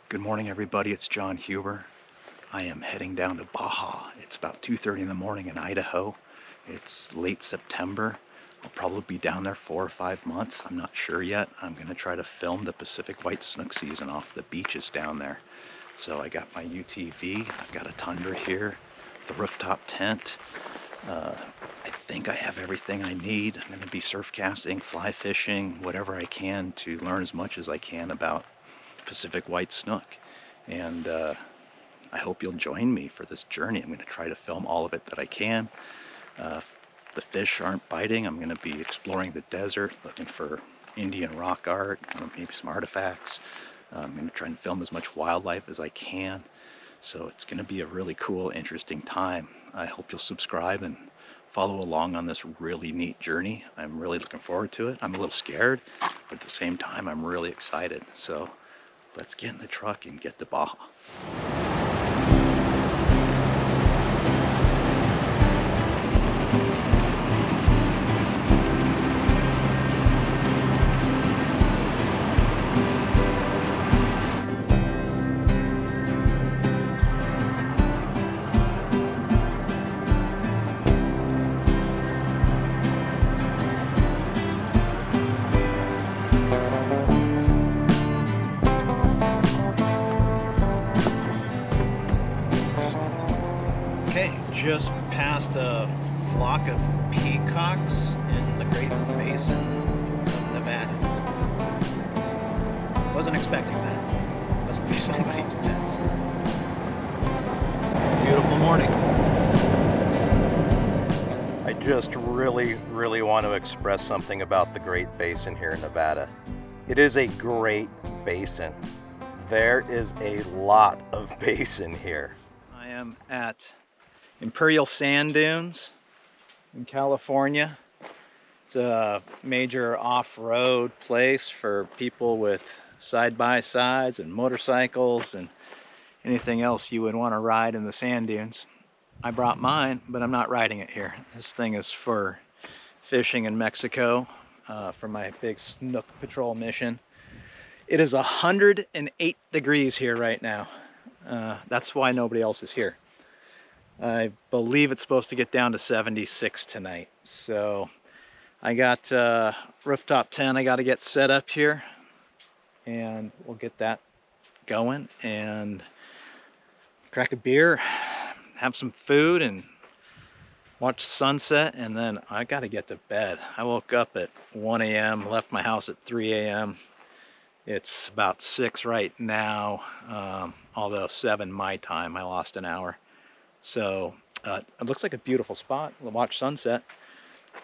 Good morning, everybody. It's John Huber. I am heading down to Baja. It's about 2:30 in the morning in Idaho. It's late September. I'll probably be down there 4 or 5 months. I'm not sure yet. I'm going to try to film the Pacific white snook season off the beaches down there. So I got my UTV. I've got a Tundra here, the rooftop tent. I think I have everything I need. I'm going to be surf casting, fly fishing, whatever I can to learn as much as I can about Pacific white snook. And I hope you'll join me for this journey. I'm going to try to film all of it that I can. The fish aren't biting. I'm going to be exploring the desert, looking for Indian rock art, maybe some artifacts. I'm going to try and film as much wildlife as I can. So it's going to be a really cool, interesting time. I hope you'll subscribe and follow along on this really neat journey. I'm really looking forward to it. I'm a little scared, but at the same time, I'm really excited. So let's get in the truck and get to Baja. Just passed a flock of peacocks in the Great Basin of Nevada. Wasn't expecting that. Must be somebody's pets. Beautiful morning. I just really want to express something about the Great Basin here in Nevada. It is a great basin. There is a lot of basin here. I am at Imperial Sand Dunes in California. It's a major off-road place for people with side-by-sides and motorcycles and anything else you would want to ride in the sand dunes. I brought mine, but I'm not riding it here. This thing is for fishing in Mexico for my big snook patrol mission. It is 108 degrees here right now. That's why nobody else is here. I believe it's supposed to get down to 76 tonight. So I got rooftop tent I got to get set up here, and we'll get that going and crack a beer, have some food, and watch sunset. And then I got to get to bed. I woke up at 1 a.m., left my house at 3 a.m. It's about 6 right now, although 7 my time. I lost an hour. So it looks like a beautiful spot. We'll watch sunset,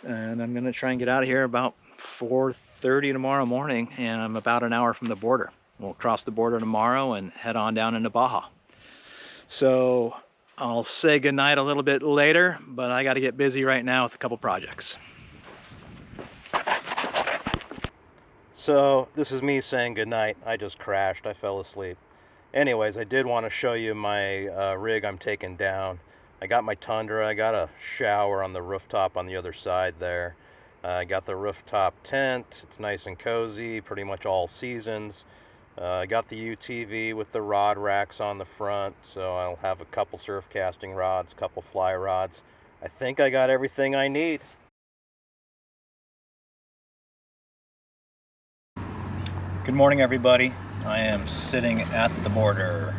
and I'm going to try and get out of here about 4:30 tomorrow morning, and I'm about an hour from the border. We'll cross the border tomorrow and head on down into Baja. So I'll say goodnight a little bit later, but I got to get busy right now with a couple projects. So this is me saying goodnight. I just crashed. I fell asleep. Anyways, I did want to show you my rig I'm taking down. I got my Tundra. I got a shower on the rooftop on the other side there. I got the rooftop tent. It's nice and cozy, pretty much all seasons. I got the UTV with the rod racks on the front, so I'll have a couple surf casting rods, a couple fly rods. I think I got everything I need. Good morning, everybody. I am sitting at the border.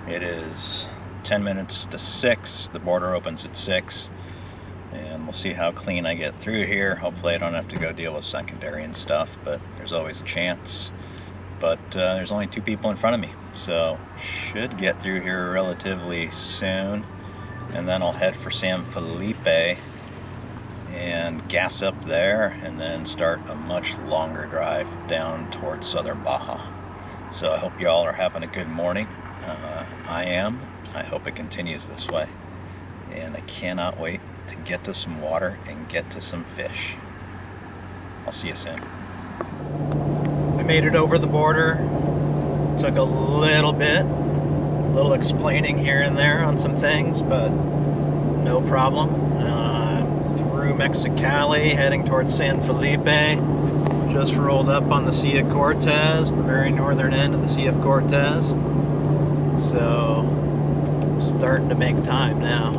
It is 10 minutes to 6. The border opens at 6. And we'll see how clean I get through here. Hopefully I don't have to go deal with secondary and stuff, but there's always a chance. But there's only 2 people in front of me, so should get through here relatively soon. And then I'll head for San Felipe and gas up there, and then start a much longer drive down towards southern Baja. So I hope you all are having a good morning. I am. I hope it continues this way. And I cannot wait to get to some water and get to some fish. I'll see you soon. I made it over the border. Took a little bit. A little explaining here and there on some things, but no problem. Through Mexicali, heading towards San Felipe. Just rolled up on the Sea of Cortez, the very northern end of the Sea of Cortez. So, starting to make time now.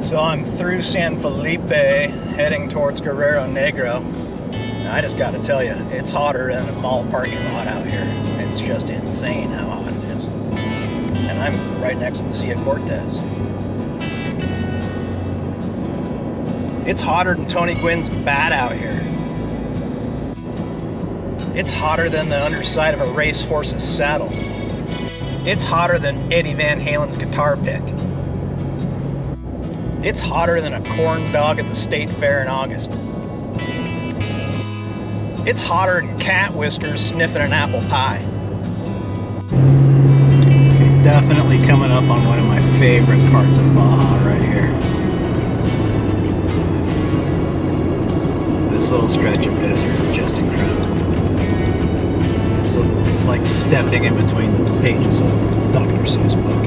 So I'm through San Felipe, heading towards Guerrero Negro. Now, I just got to tell you, it's hotter than a mall parking lot out here. It's just insane how hot it is. And I'm right next to the Sea of Cortez. It's hotter than Tony Gwynn's bat out here. It's hotter than the underside of a racehorse's saddle. It's hotter than Eddie Van Halen's guitar pick. It's hotter than a corn dog at the state fair in August. It's hotter than cat whiskers sniffing an apple pie. Okay, definitely coming up on one of my favorite parts of Baja right here. This little stretch of desert is just incredible. It's like stepping in between the pages of Dr. Seuss book.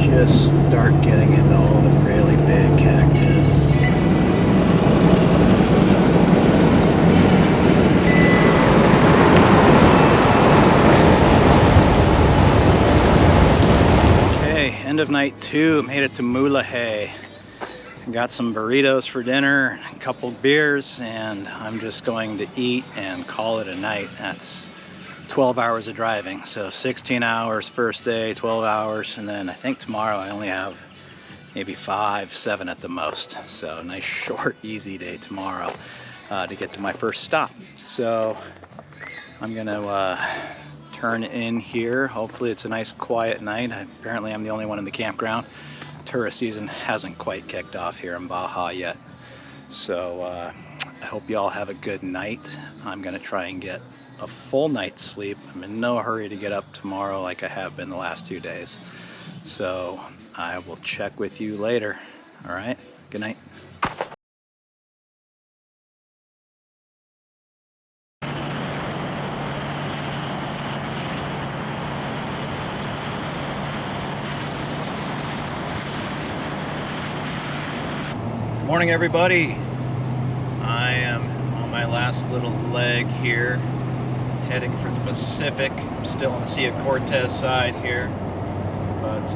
Just start getting into all the really big cactus. Okay, end of night 2, made it to Mulahay. Got some burritos for dinner, a couple beers, and I'm just going to eat and call it a night. That's 12 hours of driving, so 16 hours first day, 12 hours, and then I think tomorrow I only have maybe 5, 7 at the most. So a nice short, easy day tomorrow to get to my first stop. So I'm gonna turn in here. Hopefully it's a nice quiet night. Apparently I'm the only one in the campground. Tourist season hasn't quite kicked off here in Baja yet. So I hope you all have a good night. I'm gonna try and get a full night's sleep. I'm in no hurry to get up tomorrow like I have been the last 2 days. So I will check with you later. All right, good night. Morning, everybody. I am on my last little leg here, heading for the Pacific. I'm still on the Sea of Cortez side here, but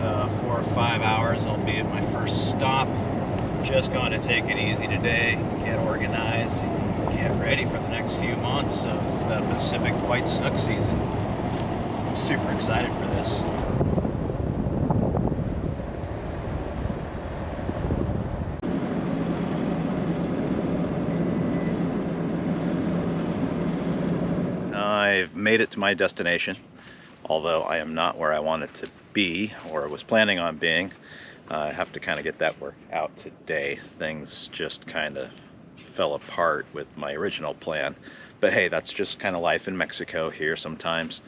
4 or 5 hours I'll be at my first stop. Just going to take it easy today, get organized, get ready for the next few months of the Pacific white snook season. I'm super excited for this. I've made it to my destination, although I am not where I wanted to be or was planning on being. I have to kind of get that work out today. Things just kind of fell apart with my original plan. But hey, that's just kind of life in Mexico here sometimes.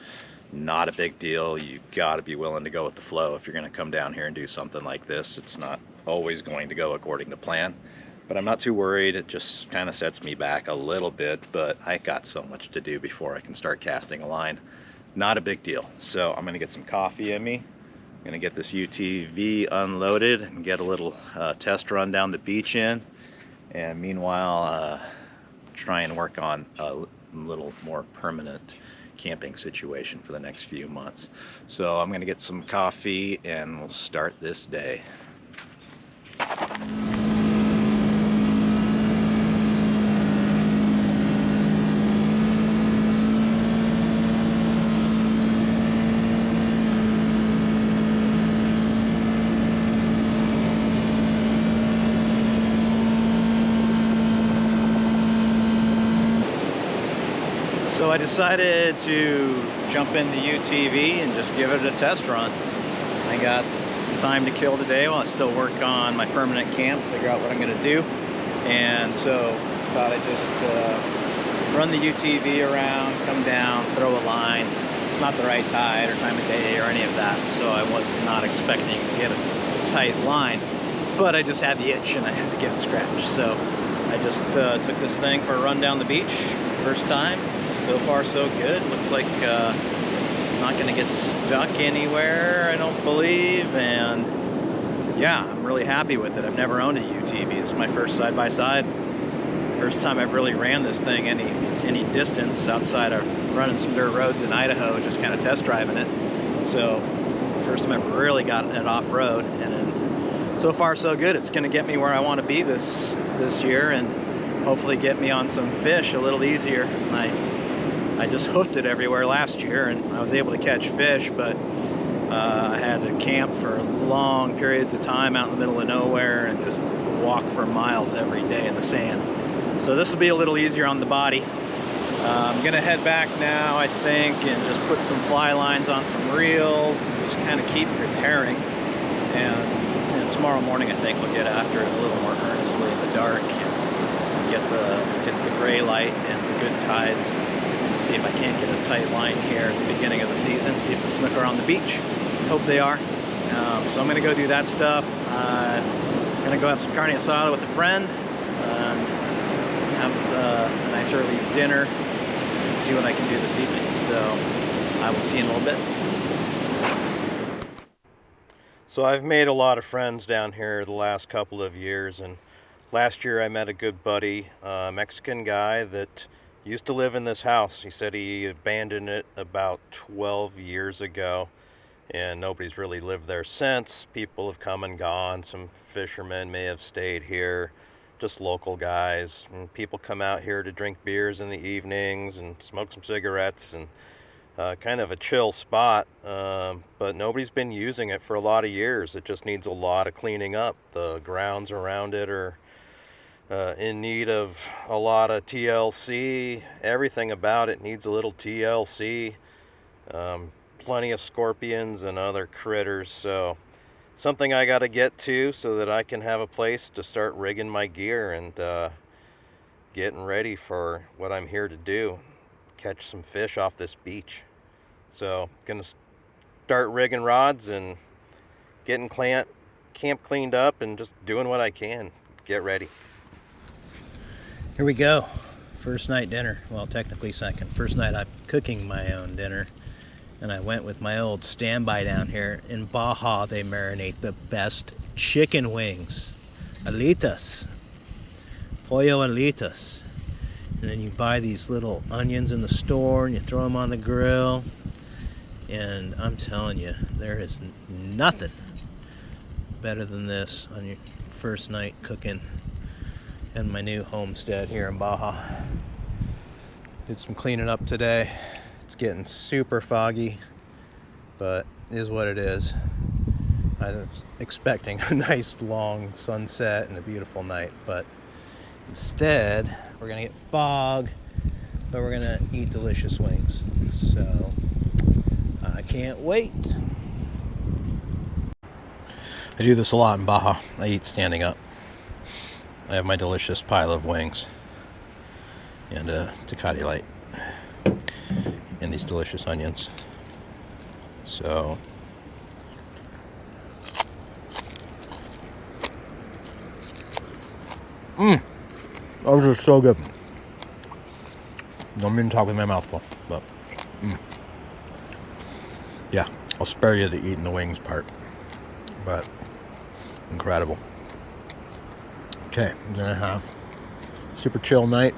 Not a big deal. You gotta be willing to go with the flow if you're gonna come down here and do something like this. It's not always going to go according to plan. But I'm not too worried. It just kind of sets me back a little bit, but I got so much to do before I can start casting a line. Not a big deal. So I'm gonna get some coffee in me. I'm gonna get this UTV unloaded and get a little test run down the beach in. And meanwhile, try and work on a little more permanent camping situation for the next few months. So I'm gonna get some coffee and we'll start this day. So I decided to jump into UTV and just give it a test run. I got some time to kill today while I still work on my permanent camp, figure out what I'm gonna do. And so thought I'd just run the UTV around, come down, throw a line. It's not the right tide or time of day or any of that, so I was not expecting to get a tight line, but I just had the itch and I had to get it scratched. So I just took this thing for a run down the beach. First time. So far so good. Looks like I'm not gonna get stuck anywhere, I don't believe, and yeah, I'm really happy with it. I've never owned a UTV. It's my first side-by-side. First time I've really ran this thing any distance outside of running some dirt roads in Idaho, just kind of test driving it. So first time I've really gotten it off-road, and so far so good. It's going to get me where I want to be this year, and hopefully get me on some fish a little easier. I just hooked it everywhere last year, and I was able to catch fish, but I had to camp for long periods of time out in the middle of nowhere and just walk for miles every day in the sand. So this will be a little easier on the body. I'm gonna head back now, I think, and just put some fly lines on some reels and just kind of keep preparing. And tomorrow morning, I think we'll get after it a little more earnestly in the dark and get the gray light and the good tides, and see if I can't get a tight line here at the beginning of the season. See if the snook are on the beach. Hope they are. So I'm gonna go do that stuff. I'm gonna go have some carne asada with a friend. Have a nice early dinner and see what I can do this evening. So I will see you in a little bit. So I've made a lot of friends down here the last couple of years, and last year I met a good buddy, a Mexican guy that used to live in this house. He said he abandoned it about 12 years ago, and nobody's really lived there since. People have come and gone. Some fishermen may have stayed here, just local guys. And people come out here to drink beers in the evenings and smoke some cigarettes, and kind of a chill spot, but nobody's been using it for a lot of years. It just needs a lot of cleaning up. The grounds around it are in need of a lot of TLC. Everything about it needs a little TLC. Plenty of scorpions and other critters, so something I got to get to so that I can have a place to start rigging my gear and getting ready for what I'm here to do, catch some fish off this beach. So gonna start rigging rods and getting camp cleaned up and just doing what I can. Get ready. Here we go. First night dinner. Well, technically second. First night I'm cooking my own dinner. And I went with my old standby down here. In Baja, they marinate the best chicken wings. Alitas. Pollo alitas. And then you buy these little onions in the store and you throw them on the grill. And I'm telling you, there is nothing better than this on your first night cooking in my new homestead here in Baja. Did some cleaning up today. It's getting super foggy, but it is what it is. I was expecting a nice long sunset and a beautiful night, but instead we're gonna get fog, but we're gonna eat delicious wings. So I can't wait. I do this a lot in Baja. I eat standing up. I have my delicious pile of wings and a Tecate Light and these delicious onions. So those are so good. Don't mean to talk with my mouth full, but yeah, I'll spare you the eating the wings part, but incredible. Okay, I'm gonna have super chill night.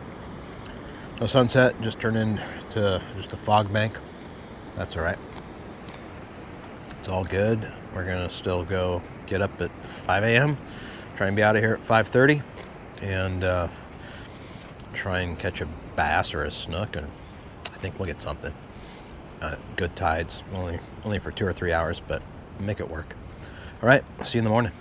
No sunset, just turned into just a fog bank. That's all right. It's all good. We're gonna still go get up at 5 a.m. Try and be out of here at 5:30, and try and catch a bass or a snook, and I think we'll get something. Good tides, only for 2 or 3 hours, but make it work. All right, see you in the morning.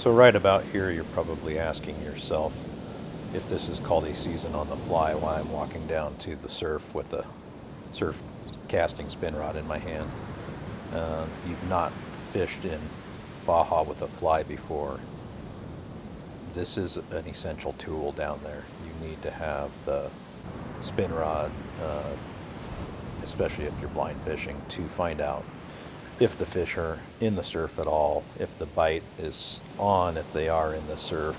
So right about here, you're probably asking yourself if this is called a season on the fly, while I'm walking down to the surf with a surf casting spin rod in my hand. If you've not fished in Baja with a fly before, this is an essential tool down there. You need to have the spin rod, especially if you're blind fishing, to find out if the fish are in the surf at all, if the bite is on, if they are in the surf.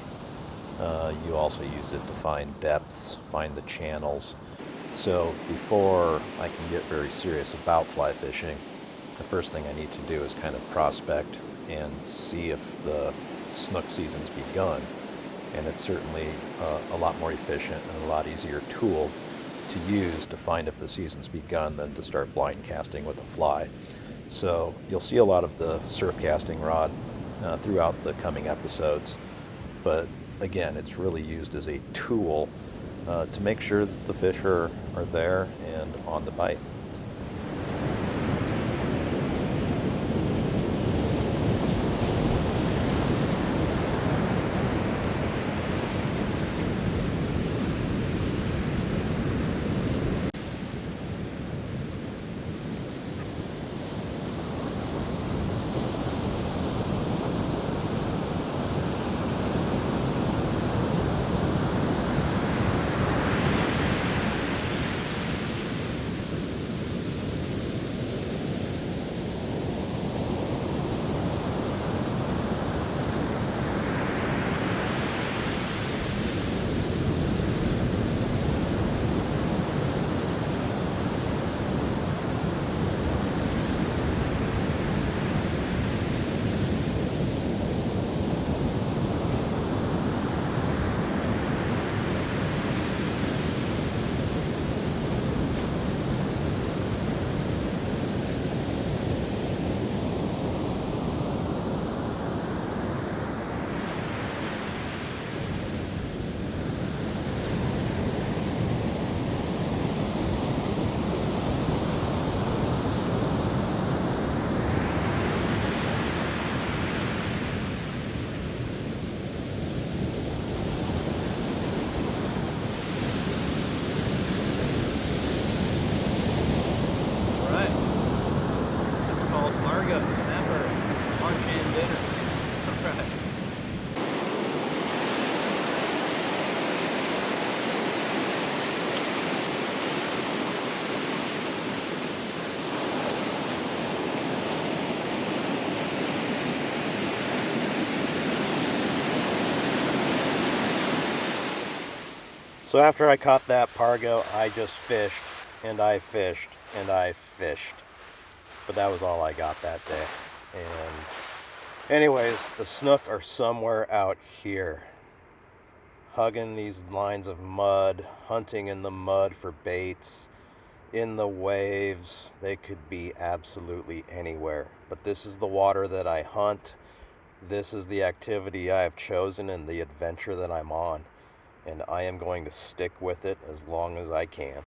You also use it to find depths, find the channels. So before I can get very serious about fly fishing, the first thing I need to do is kind of prospect and see if the snook season's begun. And it's certainly a lot more efficient and a lot easier tool to use to find if the season's begun than to start blind casting with a fly. So you'll see a lot of the surf casting rod throughout the coming episodes, but again, it's really used as a tool to make sure that the fish are there and on the bite. So after I caught that pargo, I just fished and I fished and I fished. But that was all I got that day. And anyways, the snook are somewhere out here, hugging these lines of mud, hunting in the mud for baits, in the waves. They could be absolutely anywhere. But this is the water that I hunt. This is the activity I have chosen and the adventure that I'm on. And I am going to stick with it as long as I can.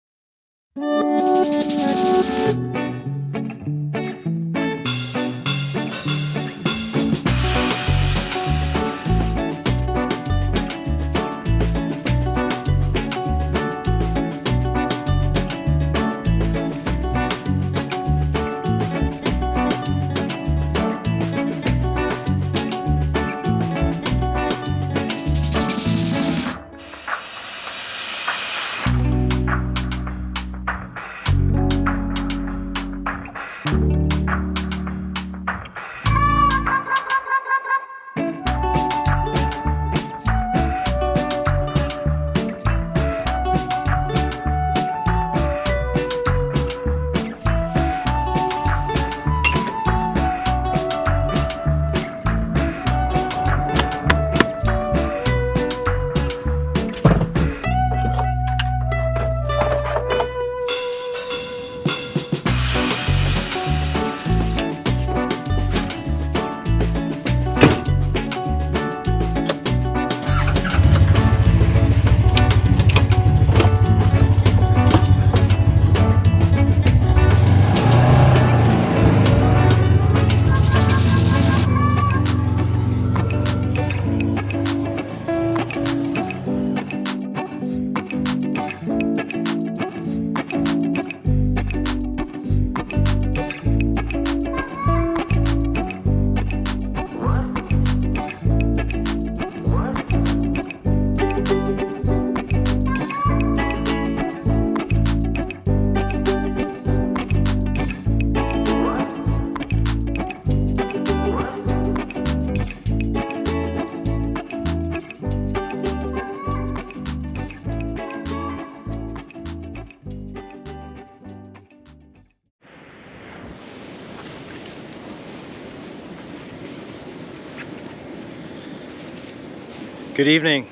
Good evening.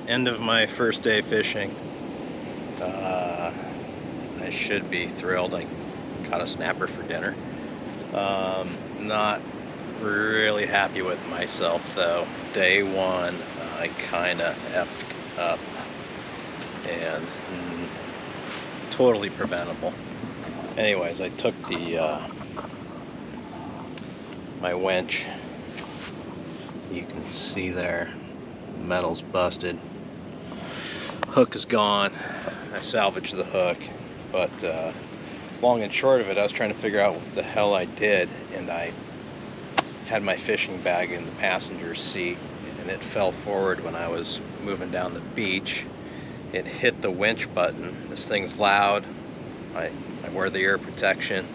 End of my first day fishing. I should be thrilled. I caught a snapper for dinner. Not really happy with myself though. Day one, I kind of effed up and totally preventable. Anyways, I took the my winch. You can see there, metal's busted. Hook is gone. I salvaged the hook, but long and short of it, I was trying to figure out what the hell I did, and I had my fishing bag in the passenger seat, and it fell forward when I was moving down the beach. It hit the winch button. This thing's loud. I wear the ear protection.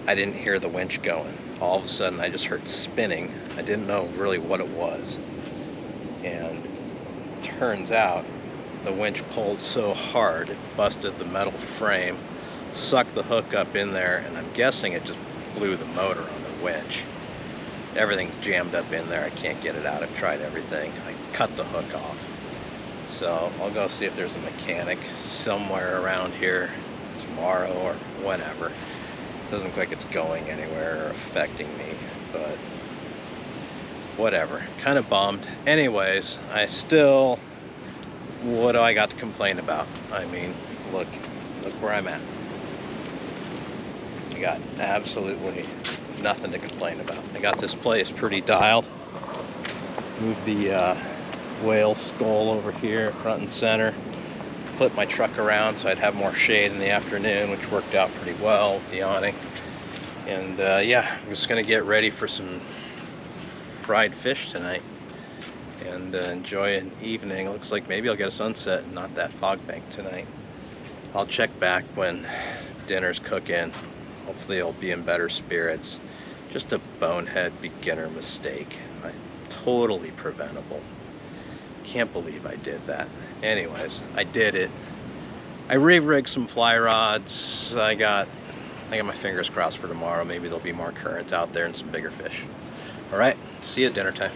I didn't hear the winch going. All of a sudden, I just heard spinning. I didn't know really what it was, and turns out the winch pulled so hard it busted the metal frame, sucked the hook up in there, and I'm guessing it just blew the motor on the winch. Everything's jammed up in there. I can't get it out. I've tried everything. I cut the hook off. So I'll go see if there's a mechanic somewhere around here tomorrow or whenever. Doesn't look like it's going anywhere or affecting me, but whatever. Kind of bummed. Anyways, what do I got to complain about? I mean, look where I'm at. I got absolutely nothing to complain about. I got this place pretty dialed. Moved the whale skull over here, front and center. Flipped my truck around so I'd have more shade in the afternoon, which worked out pretty well with the awning. And yeah, I'm just gonna get ready for some fried fish tonight and enjoy an evening. It looks like maybe I'll get a sunset and not that fog bank tonight. I'll check back when dinner's cooking. Hopefully I'll be in better spirits. Just a bonehead beginner mistake. Totally preventable. Can't believe I did that. Anyways, I did it. I re-rigged some fly rods. I got my fingers crossed for tomorrow. Maybe there'll be more current out there and some bigger fish. All right, see you at dinner time.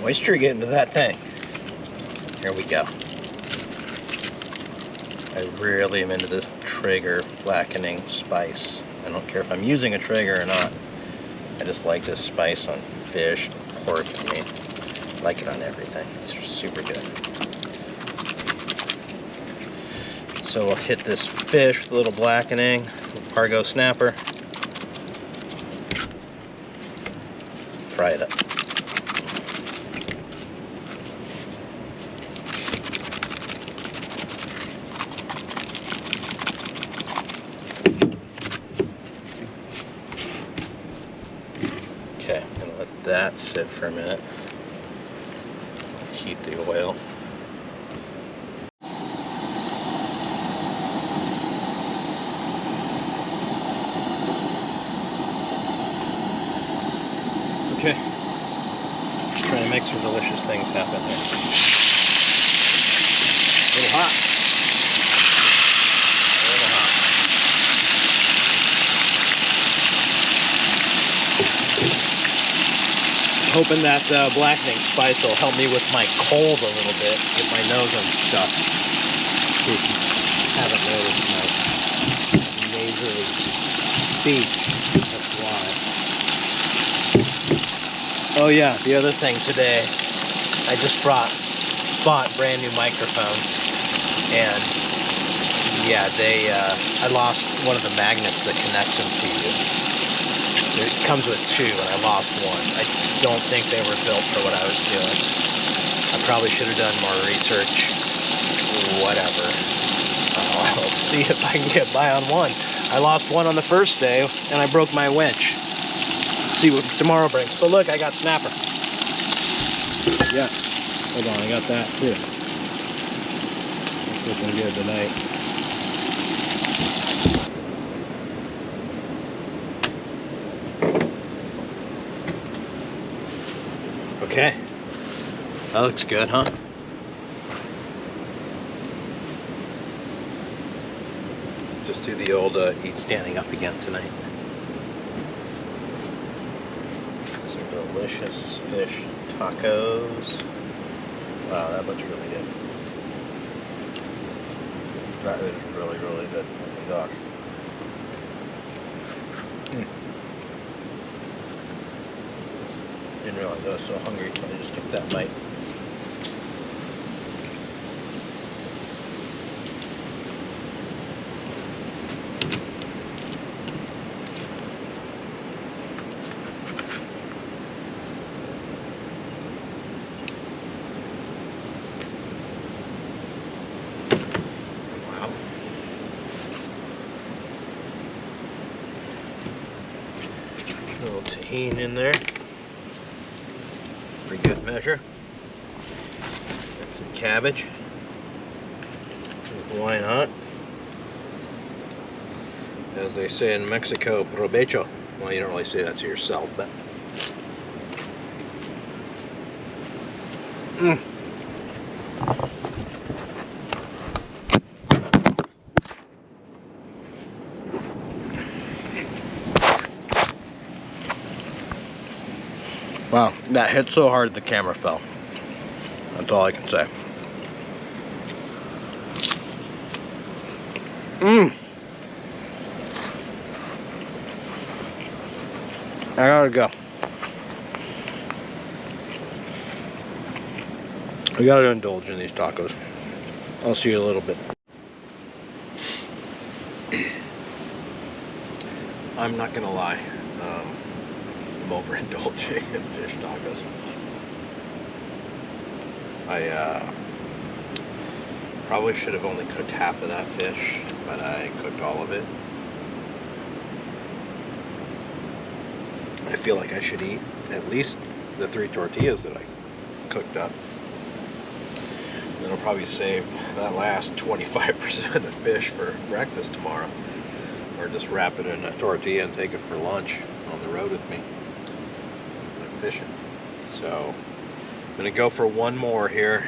Moisture getting to that thing. Here we go. I really am into the Traeger blackening spice. I don't care if I'm using a Traeger or not. I just like this spice on fish, pork. I mean, I like it on everything. It's super good. So we'll hit this fish with a little blackening, little cargo snapper. Fry it up. Okay, I'm gonna let that sit for a minute. Heat the oil. Okay, just trying to make some delicious things happen here. A little hot. A little hot. Hoping that blackening spice will help me with my cold a little bit, get my nose unstuck. If you haven't noticed my nasally speech, that's why. Oh yeah, the other thing today, I just bought brand new microphones, and yeah, I lost one of the magnets that connects them to you. It comes with 2 and I lost 1. I don't think they were built for what I was doing. I probably should have done more research. Whatever. I'll see if I can get by on 1. I lost 1 on the first day and I broke my winch. See what tomorrow brings. But look, I got snapper. Yeah. Hold on, I got that too. It's looking good tonight. Okay. That looks good, huh? Just do the old eat standing up again tonight. Some delicious fish tacos. Wow, that looks really good. That is really, really good. Oh my gosh. Didn't realize I was so hungry until I just took that bite. A little tahini in there for good measure, and some cabbage. Why not? As they say in Mexico, provecho. Well, you don't really say that to yourself, but wow, that hit so hard the camera fell. That's all I can say. I gotta go. We gotta indulge in these tacos. I'll see you in a little bit. I'm not gonna lie. I'm overindulging in fish tacos. I probably should have only cooked half of that fish, but I cooked all of it. I feel like I should eat at least the 3 tortillas that I cooked up. Then I'll probably save that last 25% of fish for breakfast tomorrow. Or just wrap it in a tortilla and take it for lunch on the road with me. I'm fishing. So I'm gonna go for 1 more here.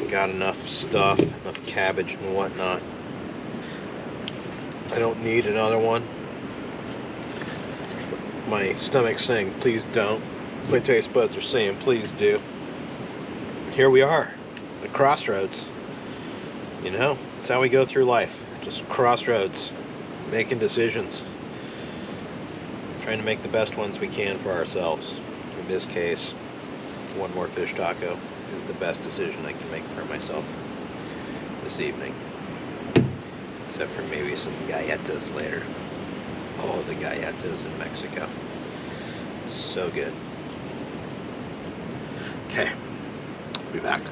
Got enough stuff, enough cabbage and whatnot. I don't need another one. My stomach's saying please don't. My taste buds are saying please do. Here we are, at crossroads. You know, it's how we go through life. Just crossroads, making decisions, trying to make the best ones we can for ourselves. In this case, 1 more fish taco is the best decision I can make for myself this evening. Except for maybe some galletas later. Oh, the galletas in Mexico. So good. Okay, be back.